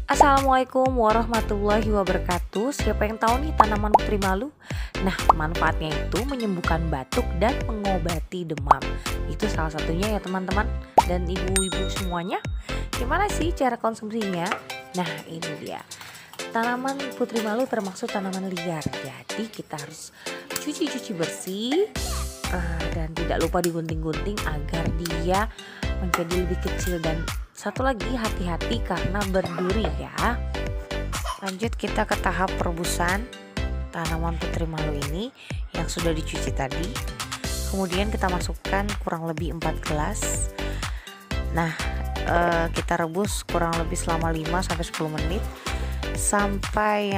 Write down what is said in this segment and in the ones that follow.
Assalamualaikum warahmatullahi wabarakatuh. Siapa yang tahu nih tanaman putri malu? Nah, manfaatnya itu menyembuhkan batuk dan mengobati demam. Itu salah satunya ya teman-teman dan ibu-ibu semuanya. Gimana sih cara konsumsinya? Nah, ini dia. Tanaman putri malu termasuk tanaman liar. Jadi kita harus cuci-cuci bersih dan tidak lupa digunting-gunting agar dia menjadi lebih kecil, dan satu lagi hati-hati karena berduri ya. Lanjut kita ke tahap perebusan tanaman putri malu ini yang sudah dicuci tadi. Kemudian kita masukkan kurang lebih 4 gelas. Nah, kita rebus kurang lebih selama 5-10 menit sampai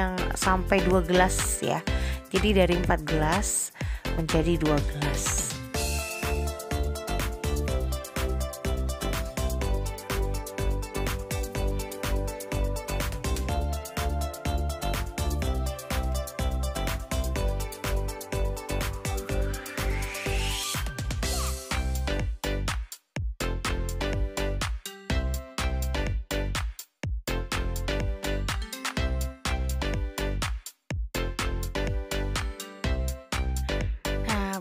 2 gelas ya. Jadi dari 4 gelas menjadi 2 gelas.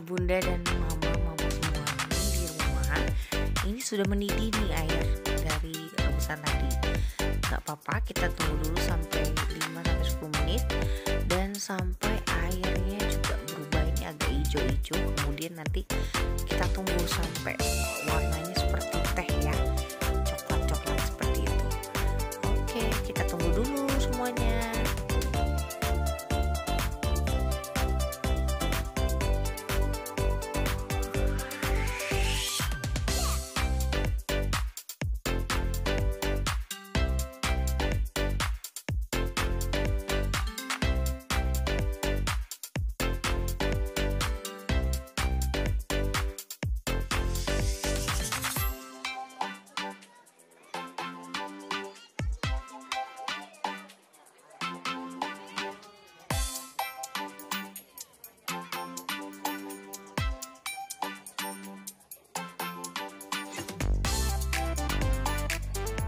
Bunda dan mama semua di rumah ini sudah mendidih nih air dari rebusan tadi. Gak apa-apa, kita tunggu dulu sampai 5-10 menit dan sampai airnya juga berubah ini agak hijau-hijau. Kemudian nanti kita tunggu sampai warnanya seperti teh ya, coklat-coklat seperti itu. Oke, kita tunggu dulu semuanya.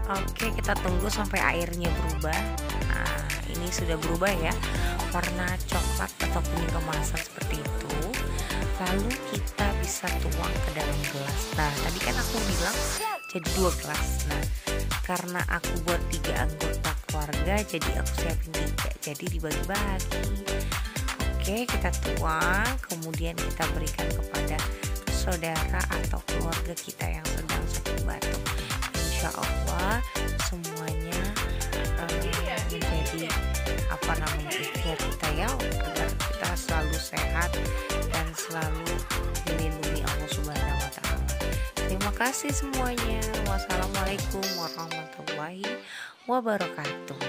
Oke, kita tunggu sampai airnya berubah. Nah, ini sudah berubah ya, warna coklat atau kuning kemasan seperti itu. Lalu kita bisa tuang ke dalam gelas. Nah, tadi kan aku bilang jadi 2 gelas. Nah, karena aku buat 3 anggota keluarga, jadi aku siapin 3, jadi dibagi-bagi. Oke, kita tuang, kemudian kita berikan kepada saudara atau keluarga kita yang sedang sakit batuk. Insya Allah semuanya menjadi ikhtiar kita ya, agar kita selalu sehat dan selalu dilindungi Allah Subhanahu wa Ta'ala. Terima kasih semuanya. Wassalamualaikum warahmatullahi wabarakatuh.